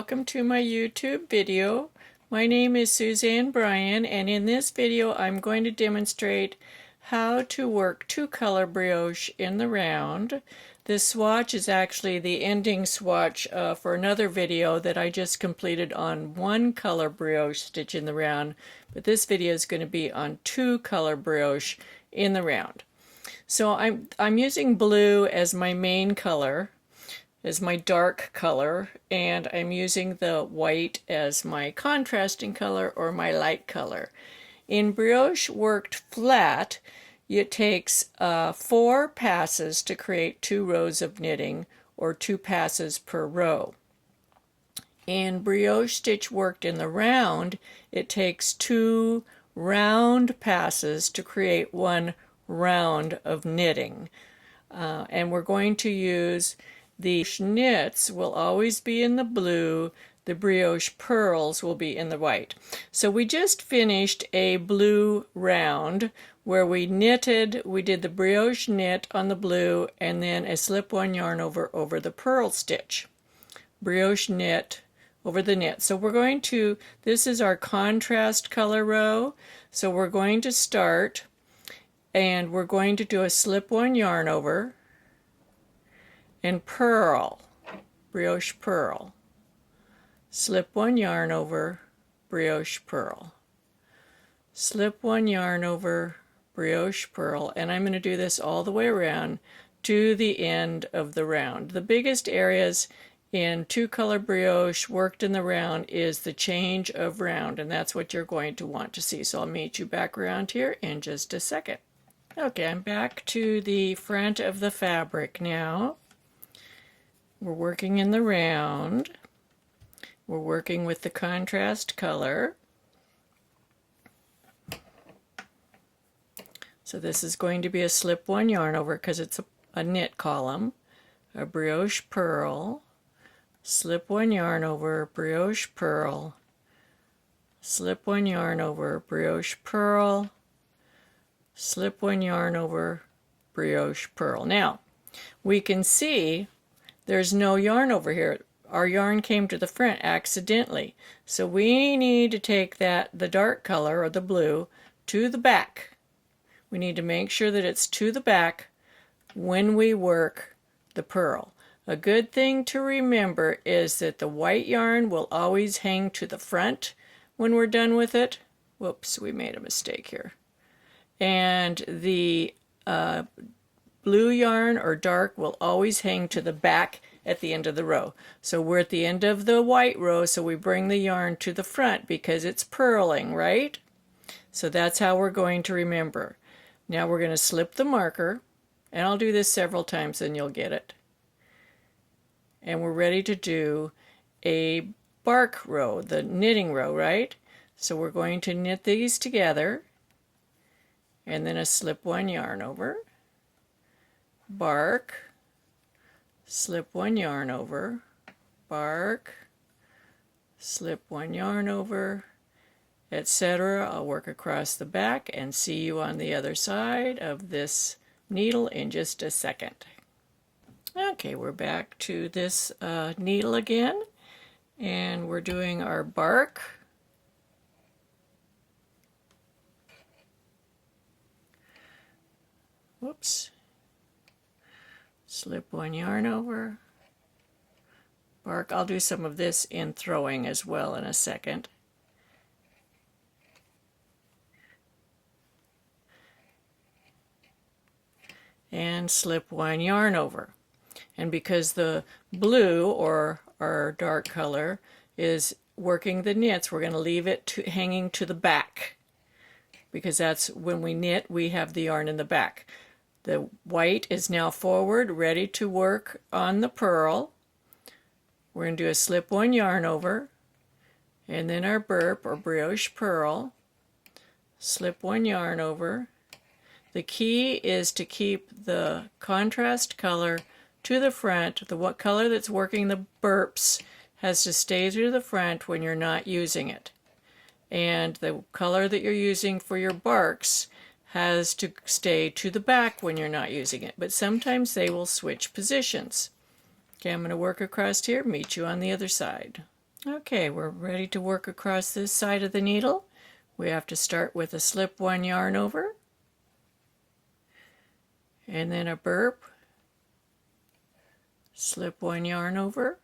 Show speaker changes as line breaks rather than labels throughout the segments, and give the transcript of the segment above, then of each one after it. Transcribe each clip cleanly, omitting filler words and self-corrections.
welcome to my YouTube video. My name is Suzanne Bryan, and in this video I'm going to demonstrate how to work two-color brioche in the round. This swatch is actually the ending swatch for another video that I just completed on one-color brioche stitch in the round, but this video is going to be on two-color brioche in the round. So I'm using blue as my main color, as my dark color, and I'm using the white as my contrasting color or my light color. In brioche worked flat, it takes 4 passes to create 2 rows of knitting, or 2 passes per row. In brioche stitch worked in the round, it takes 2 round passes to create 1 round of knitting. And we're going to use the knits will always be in the blue, the brioche purls will be in the white. So we just finished a blue round where we did the brioche knit on the blue and then a slip-one yarn over the purl stitch. Brioche knit over the knit. So we're going to, this is our contrast color row, so we're going to start and we're going to do a slip-one yarn over and purl, brioche purl, slip 1 yarn over, brioche purl, slip 1 yarn over, brioche purl, and I'm going to do this all the way around to the end of the round. The biggest areas in two-color brioche worked in the round is the change of round, and that's what you're going to want to see. So I'll meet you back around here in just a second. Okay, I'm back to the front of the fabric now. We're working in the round. We're working with the contrast color. So this is going to be a slip-one yarn over because it's a knit column. A brioche purl, slip-one yarn over, brioche purl, slip-one yarn over, brioche purl, slip-one yarn over, brioche purl. Now, we can see there's no yarn over here. Our yarn came to the front accidentally. So we need to take the dark color, or the blue, to the back. We need to make sure that it's to the back when we work the purl. A good thing to remember is that the white yarn will always hang to the front when we're done with it. Whoops, we made a mistake here. And the blue yarn or dark will always hang to the back at the end of the row. So we're at the end of the white row, so we bring the yarn to the front because it's purling, right? So that's how we're going to remember. Now we're going to slip the marker, and I'll do this several times and you'll get it. And we're ready to do a bark row, the knitting row, right? So we're going to knit these together and then a slip-one yarn over, bark, slip-one yarn over, bark, slip-one yarn over, etc. I'll work across the back and see you on the other side of this needle in just a second. Okay, we're back to this needle again, and we're doing our bark. Whoops. Slip 1 yarn over, bark. I'll do some of this in throwing as well in a second. And slip 1 yarn over. And because the blue, or our dark color, is working the knits, we're going to leave it hanging to the back, because that's when we knit, we have the yarn in the back. The white is now forward, ready to work on the purl. We're going to do a slip 1 yarn over, and then our burp or brioche purl, slip 1 yarn over. The key is to keep the contrast color to the front. The what color that's working the burps has to stay to the front when you're not using it. And the color that you're using for your barks has to stay to the back when you're not using it, but sometimes they will switch positions. Okay, I'm going to work across here, meet you on the other side. Okay, we're ready to work across this side of the needle. We have to start with a slip one yarn over, and then a burp, slip one yarn over,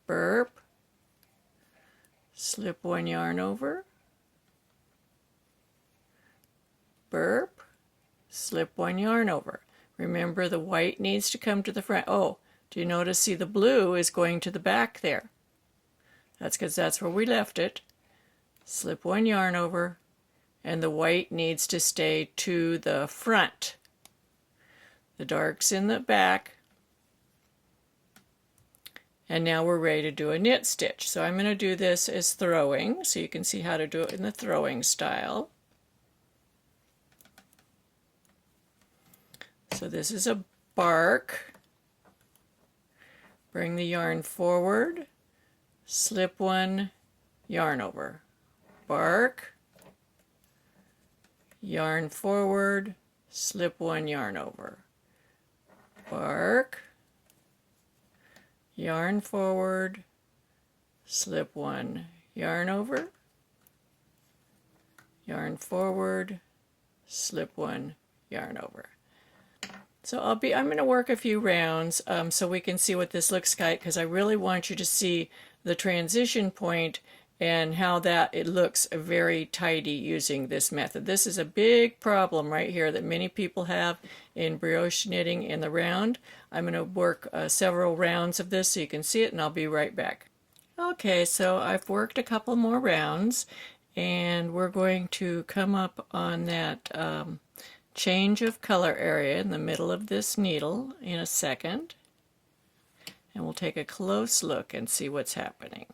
burp, slip one yarn over, burp, slip one yarn over. Remember, the white needs to come to the front. Oh, do you notice, see, the blue is going to the back there? That's because that's where we left it. Slip one yarn over, and the white needs to stay to the front. The dark's in the back. And now we're ready to do a knit stitch. So I'm going to do this as throwing, so you can see how to do it in the throwing style. So this is a bark. Bring the yarn forward, slip one, yarn over. Bark, yarn forward, slip one yarn over. Bark, yarn forward, slip one yarn over, yarn forward, slip one yarn over. So I'm going to work a few rounds so we can see what this looks like, because I really want you to see the transition point and how that it looks very tidy using this method. This is a big problem right here that many people have in brioche knitting in the round. I'm going to work several rounds of this so you can see it, and I'll be right back. Okay, so I've worked a couple more rounds, and we're going to come up on that change of color area in the middle of this needle in a second, and we'll take a close look and see what's happening.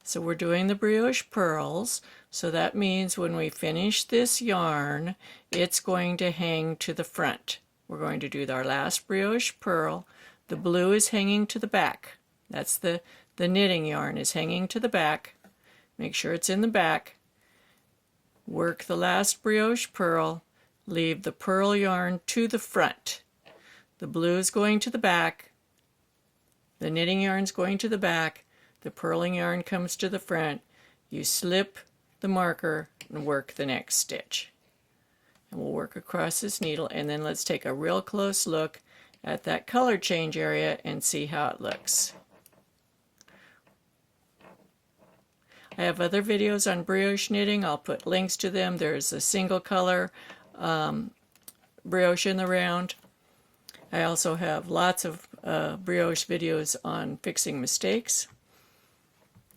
So we're doing the brioche pearls, so that means when we finish this yarn, it's going to hang to the front. We're going to do our last brioche pearl. The blue is hanging to the back. That's the knitting yarn is hanging to the back. Make sure it's in the back. Work the last brioche pearl. Leave the pearl yarn to the front. The blue is going to the back. The knitting yarn is going to the back. The purling yarn comes to the front. You slip the marker and work the next stitch. And we'll work across this needle, and then let's take a real close look at that color change area and see how it looks. I have other videos on brioche knitting. I'll put links to them. There's a single color brioche in the round. I also have lots of brioche videos on fixing mistakes.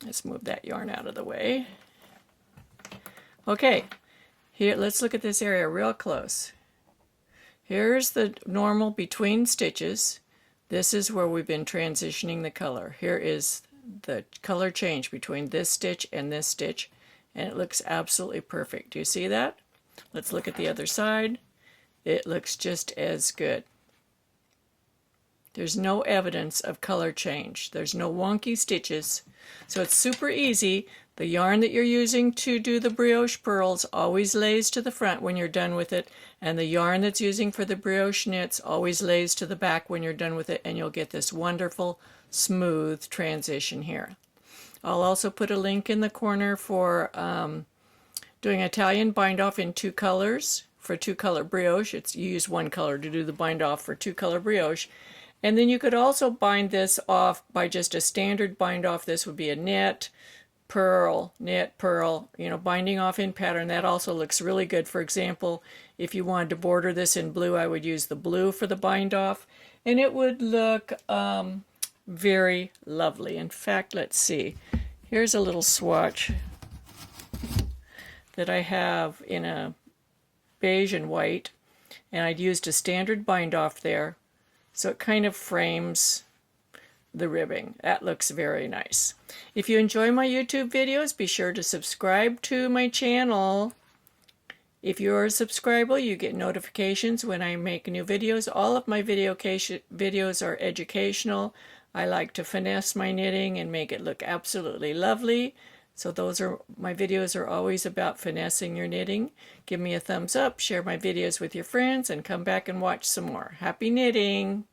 Let's move that yarn out of the way. Okay, here, let's look at this area real close. Here's the normal between stitches. This is where we've been transitioning the color. Here is the color change between this stitch and this stitch, and it looks absolutely perfect. Do you see that? Let's look at the other side. It looks just as good. There's no evidence of color change. There's no wonky stitches. So it's super easy. The yarn that you're using to do the brioche pearls always lays to the front when you're done with it, and the yarn that's using for the brioche knits always lays to the back when you're done with it, and you'll get this wonderful smooth transition here. I'll also put a link in the corner for doing Italian bind off in 2 colors for 2-color brioche. You use 1 color to do the bind off for 2-color brioche. And then you could also bind this off by just a standard bind off. This would be a knit, purl, binding off in pattern. That also looks really good. For example, if you wanted to border this in blue, I would use the blue for the bind off, and it would look very lovely. In fact, let's see. Here's a little swatch that I have in a beige and white, and I'd used a standard bind off there. So it kind of frames the ribbing. That looks very nice. If you enjoy my YouTube videos, be sure to subscribe to my channel. If you're a subscriber, you get notifications when I make new videos. All of my videos are educational. I like to finesse my knitting and make it look absolutely lovely. So my videos are always about finessing your knitting. Give me a thumbs up, share my videos with your friends, and come back and watch some more. Happy knitting!